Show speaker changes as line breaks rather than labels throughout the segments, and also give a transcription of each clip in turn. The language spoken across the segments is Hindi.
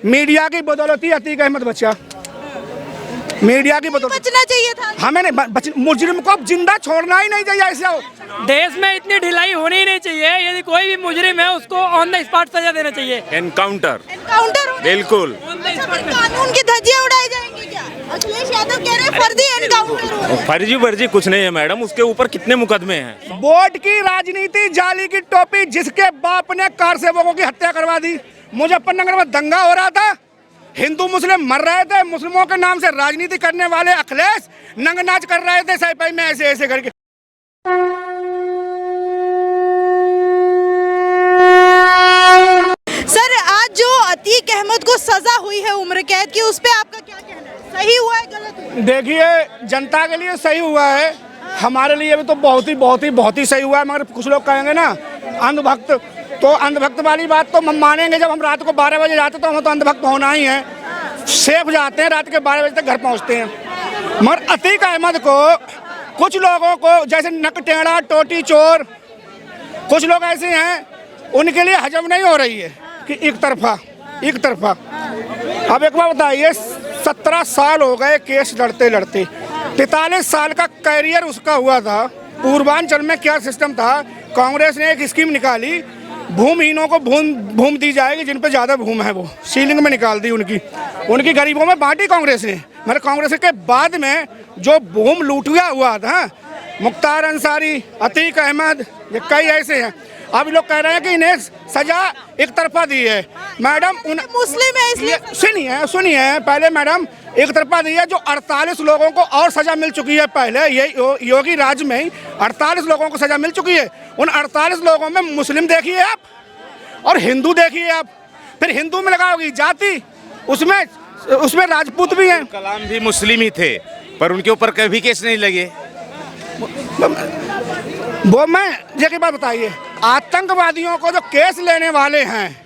मीडिया की बदौलत ही अतीक अहमद बचा, मीडिया की बदौलत।
बचना चाहिए था।
हमें नहीं, मुजरिम को जिंदा छोड़ना ही नहीं चाहिए। ऐसा
देश में इतनी ढिलाई होनी ही नहीं चाहिए। यदि कोई भी मुजरिम है उसको ऑन द स्पॉट सजा देना चाहिए।
एनकाउंटर
बिल्कुल।
बिल्कुल।
कानून की धज्जियां उड़ाई जाएंगी क्या? अखिलेश यादव कह रहे हैं फर्जी एनकाउंटर हो रहा है।
फर्जी वर्जी कुछ नहीं है मैडम, उसके ऊपर कितने मुकदमे हैं।
वोट की राजनीति, जाली की टोपी, जिसके बाप ने कार सेवकों की हत्या करवा दी। मुजफ्फरनगर में दंगा हो रहा था, हिंदू मुस्लिम मर रहे थे, मुस्लिमों के नाम से राजनीति करने वाले अखिलेश नंगनाच कर रहे थे सैपाई में ऐसे ऐसे करके।
सर, आज जो अतीक अहमद को सजा हुई है उम्र कैद की, उस पे आपका क्या कहना है? सही हुआ है, गलत हुआ है?
देखिए, जनता के लिए सही हुआ है, हमारे लिए भी तो बहुत ही सही हुआ है। मगर कुछ लोग कहेंगे ना अंधभक्त, तो अंधभक्त वाली बात तो हम मानेंगे जब हम रात को 12 बजे जाते तो हम तो अंधभक्त होना ही है। सेफ जाते हैं, रात के 12 बजे तक घर पहुंचते हैं। मगर अतीक अहमद को कुछ लोगों को, जैसे नकटेड़ा, टोटी चोर, कुछ लोग ऐसे हैं, उनके लिए हजम नहीं हो रही है कि एक तरफा। अब एक बात बताइए, 17 साल हो गए केस लड़ते लड़ते, 43 साल का कैरियर उसका हुआ था। पूर्वांचल में क्या सिस्टम था, कांग्रेस ने एक स्कीम निकाली, भूमिहीनों को भूमि दी जाएगी, जिन पे ज़्यादा भूमि है वो सीलिंग में निकाल दी, उनकी गरीबों में बांटी कांग्रेस ने। मगर कांग्रेस के बाद में जो भूमि लूटिया हुआ था, मुख्तार अंसारी, अतीक अहमद, ये कई ऐसे हैं। अब लोग कह रहे हैं कि इन्हें सजा एक तरफा दी है। मैडम,
मुस्लिम है इसलिए
सुनिए पहले मैडम, एक तरफा दी है। जो 48 लोगों को और सजा मिल चुकी है पहले, ये योगी राज में ही 48 लोगों को सजा मिल चुकी है। उन 48 लोगों में मुस्लिम देखिए आप और हिंदू देखिए आप, फिर हिंदू में लगाओगी जाति, उसमें राजपूत भी हैं।
कलाम भी मुस्लिम ही थे, पर उनके ऊपर कभी केस नहीं लगे।
वो मैं ये बात बताइए, आतंकवादियों को जो केस लेने वाले हैं,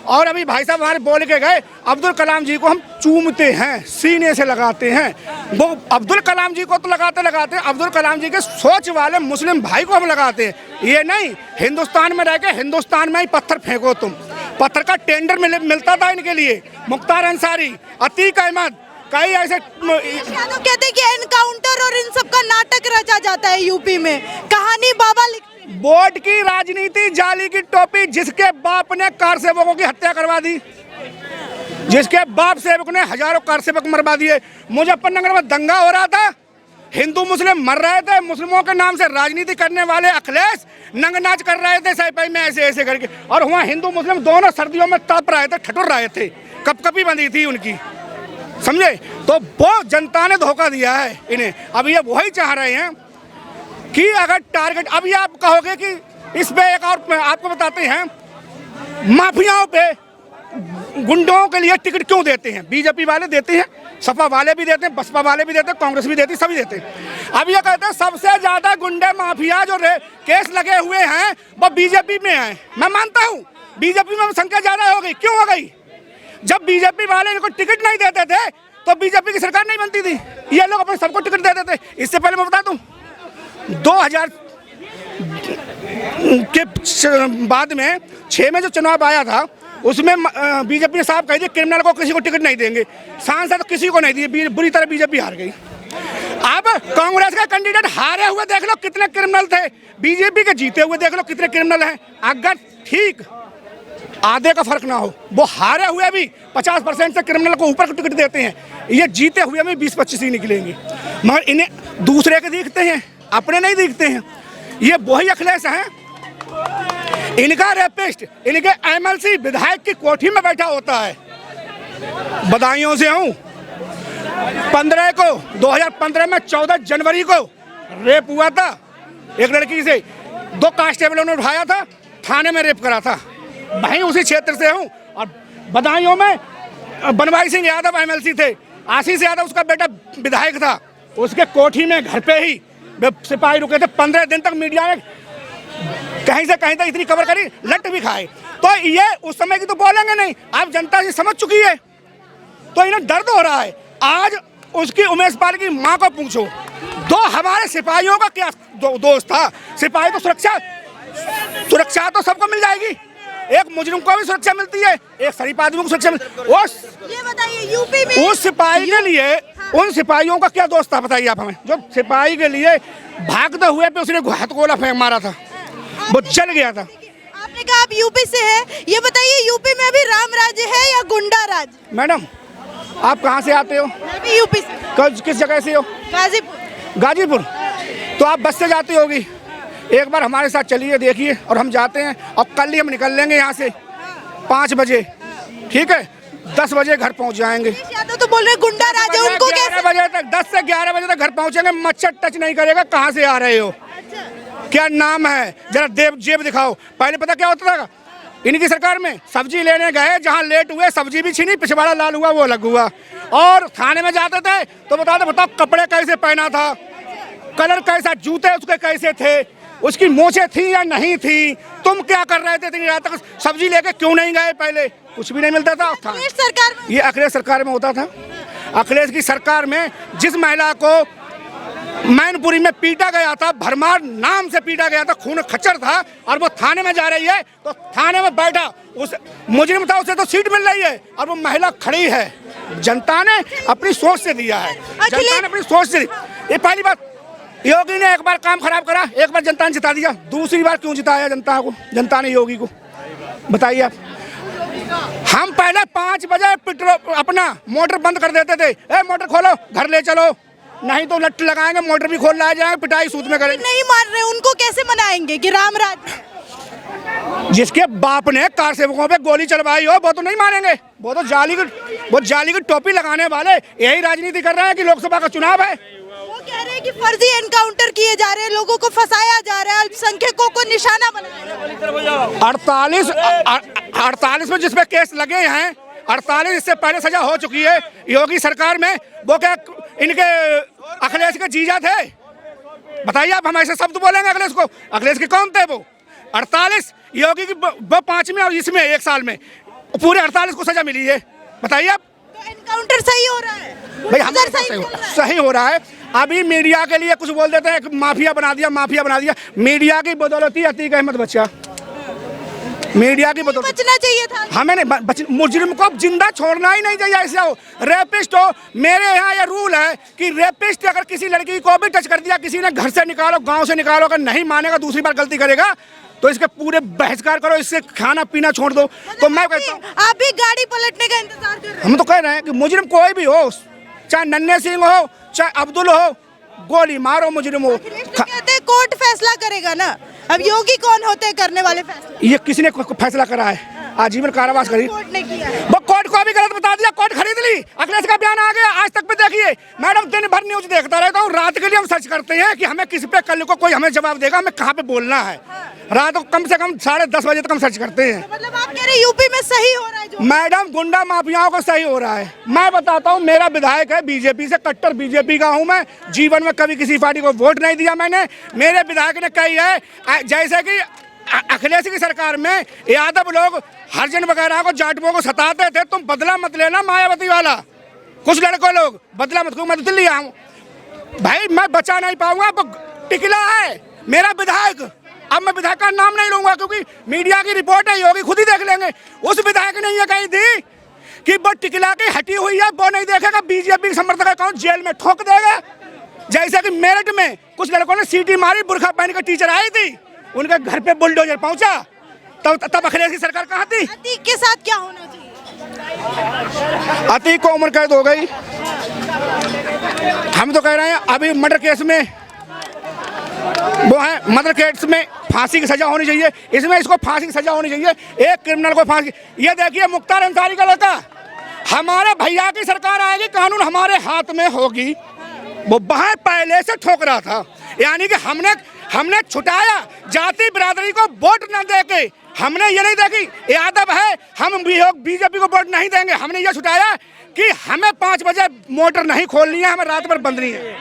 और अभी भाई साहब हमारे बोल के गए, अब्दुल कलाम जी को हम चूमते हैं, सीने से लगाते हैं। वो अब्दुल कलाम जी को तो लगाते अब्दुल कलाम जी के सोच वाले मुस्लिम भाई को हम लगाते हैं। ये नहीं, हिंदुस्तान में रह के हिंदुस्तान में ही पत्थर फेंको तुम। पत्थर का टेंडर मिलता था इनके लिए। मुख्तार अंसारी, अतीक अहमद, कई ऐसे
कहते हैं कि एनकाउंटर और इन सब का नाटक रचा जाता है यूपी में, कहानी बाबा लिखते हैं।
वोट की राजनीति, जाली की टोपी, जिसके बाप ने कार सेवकों की हत्या करवा दी, जिसके बाप सेवक ने हजारों कार सेवक मरवा दिए। मुजफ्फरनगर में दंगा हो रहा था, हिंदू मुस्लिम मर रहे थे, मुस्लिमों के नाम से राजनीति करने वाले अखिलेश नंगनाच कर रहे थे सैपाई में ऐसे ऐसे करके। और वहाँ हिंदू मुस्लिम दोनों सर्दियों में तड़प रहे थे, ठठुर रहे थे, कपकपी बंधी थी उनकी, समझे? तो वो जनता ने धोखा दिया है इन्हें। अब ये वही चाह रहे हैं कि अगर टारगेट, अभी आप कहोगे कि इस पे एक और आपको बताते हैं, माफियाओं पे, गुंडों के लिए टिकट क्यों देते हैं? बीजेपी वाले देते हैं, सपा वाले भी देते हैं, बसपा वाले भी देते हैं, कांग्रेस भी देती है, सभी देते हैं। अब ये कहते हैं सबसे ज्यादा गुंडे माफिया जो केस लगे हुए हैं वो बीजेपी में हैं। मैं मानता हूँ बीजेपी में संख्या ज्यादा हो गई। क्यों हो गई? जब बीजेपी वाले इनको टिकट नहीं देते थे तो बीजेपी की सरकार नहीं बनती थी। ये लोग अपने सबको टिकट देते थे। इससे पहले मैं बता दूं, 2000 के बाद में 6 में जो चुनाव आया था, उसमें बीजेपी ने साहब कह दिया क्रिमिनल को किसी को टिकट नहीं देंगे, सांसद किसी को नहीं दिए, बुरी तरह बीजेपी हार गई। अब कांग्रेस का कैंडिडेट हारे हुए देख लो कितने क्रिमिनल थे, बीजेपी के जीते हुए देख लो कितने क्रिमिनल हैं। अगर ठीक आधे का फर्क ना हो, वो हारे हुए भी 50% से क्रिमिनल को ऊपर टिकट देते हैं, ये जीते हुए भी 20-25 ही निकलेंगे। मगर इन्हें दूसरे के दिखते हैं, अपने नहीं दिखते हैं। ये वही अखिलेश हैं, इनका रेपिस्ट, इनके एमएलसी विधायक की कोठी में बैठा होता है। बधाइयों से हूँ, 2015 में 14 जनवरी को रेप हुआ था एक लड़की से, 2 कांस्टेबलों ने उठाया था, थाने में रेप करा था। वहीं उसी क्षेत्र से हूँ। और बदायूं में बनवाई सिंह यादव एमएलसी थे, आशीष यादव उसका बेटा विधायक था, उसके कोठी में घर पे ही सिपाही रुके थे। 15 दिन तक मीडिया ने कहीं से कहीं तक इतनी खबर करी, लट भी खाए। तो ये उस समय की तो बोलेंगे नहीं, अब जनता से समझ चुकी है, तो इन्हें दर्द हो रहा है। आज उसकी उमेश पाल की माँ को पूछो, 2 हमारे सिपाहियों का क्या दोस्त था? सिपाही तो सुरक्षा तो सबको मिल जाएगी, एक मुजरिम को भी सुरक्षा मिलती है, एक शरीफ आदमी को सुरक्षा मिलती है।
ये बताइए यूपी में
उस सिपाही के लिए, उन सिपाहियों का क्या दोस्त था बताइए आप हमें, जो सिपाही के लिए भागते हुए पे उसने हथगोला फेंक मारा था, वो जल गया था।
आपने कहा आप यूपी से हैं, ये बताइए यूपी में अभी राम राज्य है या गुंडा राज?
मैडम आप कहाँ से आते हो?
मैं भी यूपी से।
किस जगह से हो?
गाजीपुर।
गाजीपुर। तो आप बस से जाती होगी, एक बार हमारे साथ चलिए देखिए, और हम जाते हैं, और कल ही हम निकल लेंगे यहाँ से 5 बजे, ठीक है, 10 बजे घर पहुँच जाएंगे।
यादव तो बोल रहे गुंडा राज है, उनको कैसे?
11 बजे तक, 10 से 11 बजे तक घर पहुँचेंगे, मच्छर टच नहीं करेगा कहाँ से आ रहे हो, क्या नाम है, जरा जेब दिखाओ। पहले पता क्या होता था इनकी सरकार में, सब्जी लेने गए, जहाँ लेट हुए सब्जी भी छीनी, पिछवाड़ा लाल हुआ वो अलग हुआ, और थाने में जाते थे तो बताओ कपड़े कैसे पहना था, कलर कैसा, जूते उसके कैसे थे, उसकी मोछें थी या नहीं थी, तुम क्या कर रहे थे इतनी रात तक, सब्जी लेके क्यों नहीं गए, पहले कुछ भी नहीं मिलता था।
अखिलेश सरकार में,
ये अखिलेश सरकार में होता था। अखिलेश की सरकार में जिस महिला को मैनपुरी में पीटा गया था, भरमार नाम से पीटा गया था, खून खच्चर था, और वो थाने में जा रही है, तो थाने में बैठा उस मुजरिम था, उसे तो सीट मिल रही है, और वो महिला खड़ी है। जनता ने अपनी सोच से दिया है, जनता ने अपनी सोच से। ये पहली बात, योगी ने एक बार काम खराब करा, एक बार जनता ने जिता दिया, दूसरी बार क्यों जिताया जनता को, जनता ने योगी को, बताइए आप। हम पहले 5 बजे पेट्रोल अपना मोटर बंद कर देते थे, ए मोटर खोलो घर ले चलो, नहीं तो लट लगाएंगे, मोटर भी खोल लाए जाएंगे, पिटाई सूद में करेंगे।
नहीं मान रहे, उनको कैसे मनाएंगे कि राम राज?
जिसके बाप ने कार सेवकों पे गोली चलवाई हो वो तो नहीं मानेंगे, वो तो जाली की टोपी लगाने वाले यही राजनीति कर रहे हैं कि लोकसभा का चुनाव है।
वो कह रहे हैं कि फर्जी एनकाउंटर किए जा रहे हैं, लोगों को फंसाया जा रहा है, अल्पसंख्यकों को निशाना बनाया। 48 में जिसपे केस लगे हैं, 48 इससे पहले सजा हो चुकी है योगी सरकार में। वो क्या इनके अखिलेश के जीजा थे? बताइए आप, हम ऐसे शब्द बोलेंगे अखिलेश को? अखिलेश के कौन थे वो? 48 योगी की वो 5 में और इसमें 1 साल में पूरे 48 को सजा मिली है, बताइए आप। तो एनकाउंटर सही हो रहा है
भाई, हम सही हो रहा है। अभी मीडिया के लिए कुछ बोल देते हैं, माफिया बना दिया। मीडिया की बदौलत ही अतीक अहमद बचा, मीडिया की बदौलत।
बचना चाहिए था
हमें नहीं, मुजरिम को जिंदा छोड़ना ही नहीं चाहिए। ऐसे हो रेपिस्ट हो, मेरे यहाँ ये रूल है कि रेपिस्ट अगर किसी लड़की को भी टच कर दिया, किसी ने घर से निकालो, गांव से निकालो, अगर नहीं मानेगा, दूसरी बार गलती करेगा तो इसके पूरे बहिष्कार करो, इससे खाना पीना छोड़ दो। तो मैं कहता हूँ
आप भी गाड़ी पलटने का इंतजार कर रहे हैं।
हम तो कह रहे हैं कि मुजरिम कोई भी हो, चाहे नन्हे सिंह हो, चाहे अब्दुल हो, गोली मारो मुजरिम हो।
कहते हैं कोर्ट फैसला करेगा ना, अब योगी कौन होते हैं करने वाले फैसले?
ये किसी ने फैसला करा है, आजीवन कारावास करी,
कोर्ट ने किया है।
वो कोर्ट को भी गलत बता दिया, कोर्ट खरीद ली। अखिलेश का बयान आ गया, आज तक पे देखिए मैडम, दिन भर न्यूज देखता रहता हूँ, रात के लिए हम सर्च करते हैं कि हमें किस पे कल को कोई हमें जवाब देगा, हमें कहाँ पे बोलना है। रात को कम से कम 10:30 बजे तक हम सर्च करते हैं।
मतलब आप कह रहे यूपी में सही हो रहा है जो?
मैडम गुंडा माफियाओं को सही हो रहा है। मैं बताता हूँ, मेरा विधायक है बीजेपी से, कट्टर बीजेपी का हूँ मैं, जीवन में कभी किसी पार्टी को वोट नहीं दिया मैंने। मेरे विधायक ने कही है, जैसे कि अखिलेश की सरकार में यादव लोग हरिजन वगैरह को, जाटवों को सताते थे, तुम बदला मत लेना मायावती वाला, कुछ लड़कों लोग बदला मत, मैं दिल्ली आऊँ भाई, मैं बचा नहीं पाऊंगा। टिकला है मेरा विधायक, अब मैं विधायक का नाम नहीं लूंगा क्योंकि मीडिया की रिपोर्ट है, योगी खुद ही देख लेंगे। उस विधायक ने ये कही थी कि वो टिकला की हटी हुई है, वो नहीं देखेगा, बीजेपी समर्थक अकाउंट जेल में ठोक देगा। जैसे कि मेरठ में कुछ लड़कों ने सीटी मारी, बुरखा पहन कर टीचर आई थी, उनके घर पे बुलडोजर पहुंचा, तब अखिलेश की सरकार कहाँ थी?
अतीक के साथ क्या होना चाहिए?
अतीक को उम्र कैद हो गई। हम तो कह रहे हैं अभी मर्डर केस में वो है, मर्डर केस में फांसी की सजा होनी चाहिए, इसमें इसको फांसी की सजा होनी चाहिए, एक क्रिमिनल को फांसी। ये देखिए मुख्तार अंसारी का लड़का, हमारे भैया की सरकार आएगी, कानून हमारे हाथ में होगी, वो वहां पहले से ठोक रहा था। यानी कि हमने छुटाया जाति बिरादरी को वोट न देके, हमने ये नहीं देखी यादव है हम बीजेपी को वोट नहीं देंगे, हमने ये छुटाया कि हमें 5 बजे मोटर नहीं खोलनी है, हमें रात भर बंदनी है।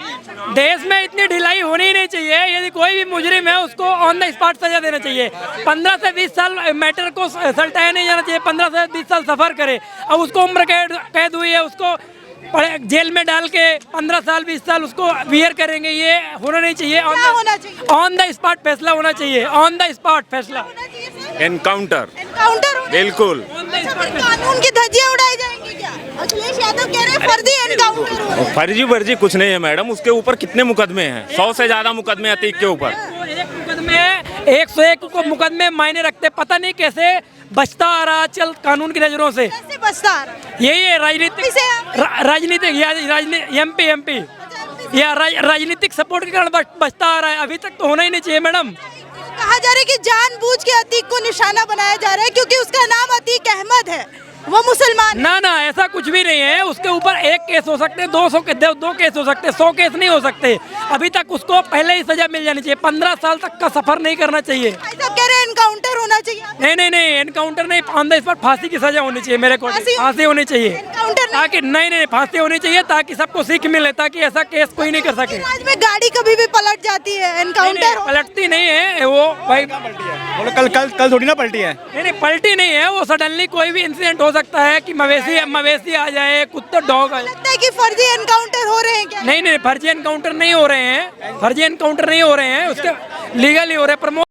देश में इतनी ढिलाई होनी ही नहीं चाहिए। यदि कोई भी मुजरिम है उसको ऑन द स्पॉट सजा देना चाहिए। 15 से 20 साल मैटर को सलटाया नहीं जाना चाहिए, 15 से 20 साल सफर करे। अब उसको उम्र कैद हुई है, उसको जेल में डाल के 15 साल 20 साल उसको वियर करेंगे, ये होना नहीं चाहिए। ऑन द स्पॉट फैसला होना चाहिए, ऑन द स्पॉट फैसला।
एनकाउंटर
एनकाउंटर
बिल्कुल।
अच्छा, फिर कानून की धज्जियां उड़ाई जाएंगी क्या? अखिलेश यादव कह रहे हैं फर्जी एनकाउंटर हो रहा है।
फर्जी वर्जी कुछ नहीं है मैडम, उसके ऊपर कितने मुकदमे हैं, 100 से ज्यादा मुकदमे अतीक के ऊपर।
एक मुकदमे 101 को मुकदमे मायने रखते, पता नहीं कैसे बचता आ रहा चल कानून की नजरों से।
कैसे बचता आ रहा है?
यही है राजनीतिक
कैसे आप-
राजनीतिक या एमपी या राजनीतिक सपोर्ट के कारण बचता आ रहा है। अभी तक तो होना ही नहीं चाहिए मैडम।
कहा जा रहा है कि जानबूझ के अतीक को निशाना बनाया जा रहा है क्योंकि उसका नाम अतीक अहमद है, वो मुसलमान है।
ना ऐसा कुछ भी नहीं है। उसके ऊपर एक केस हो सकते, 200 के 2 केस हो सकते, 100 केस नहीं हो सकते। अभी तक उसको पहले ही सजा मिल जानी चाहिए। 15 साल तक का सफर नहीं करना चाहिए।
भाई साहब कह रहे हैं एनकाउंटर होना चाहिए।
नहीं एनकाउंटर नहीं, ऑन द स्पॉट फांसी की सजा होनी चाहिए मेरे को। फांसी होनी चाहिए
एनकाउंटर नहीं।
ताकि नहीं फांसी होनी चाहिए ताकि सबको सीख मिले, ताकि ऐसा केस कोई नहीं कर सके।
आज में गाड़ी कभी भी पलट जाती है, एनकाउंटर हो-
पलटती नहीं है वो भाई।
बोलो कल थोड़ी ना पलटी है।
नहीं पलटी नहीं है वो। सडनली कोई भी इंसिडेंट हो सकता है कि मवेशी आ जाए, कुत्ता डॉग आ जाए।
लगता है कि फर्जी एनकाउंटर हो रहे हैं क्या?
नहीं फर्जी एनकाउंटर नहीं हो रहे हैं। फर्जी एनकाउंटर नहीं हो रहे हैं, उसके लीगली हो रहे हैं। प्रमोद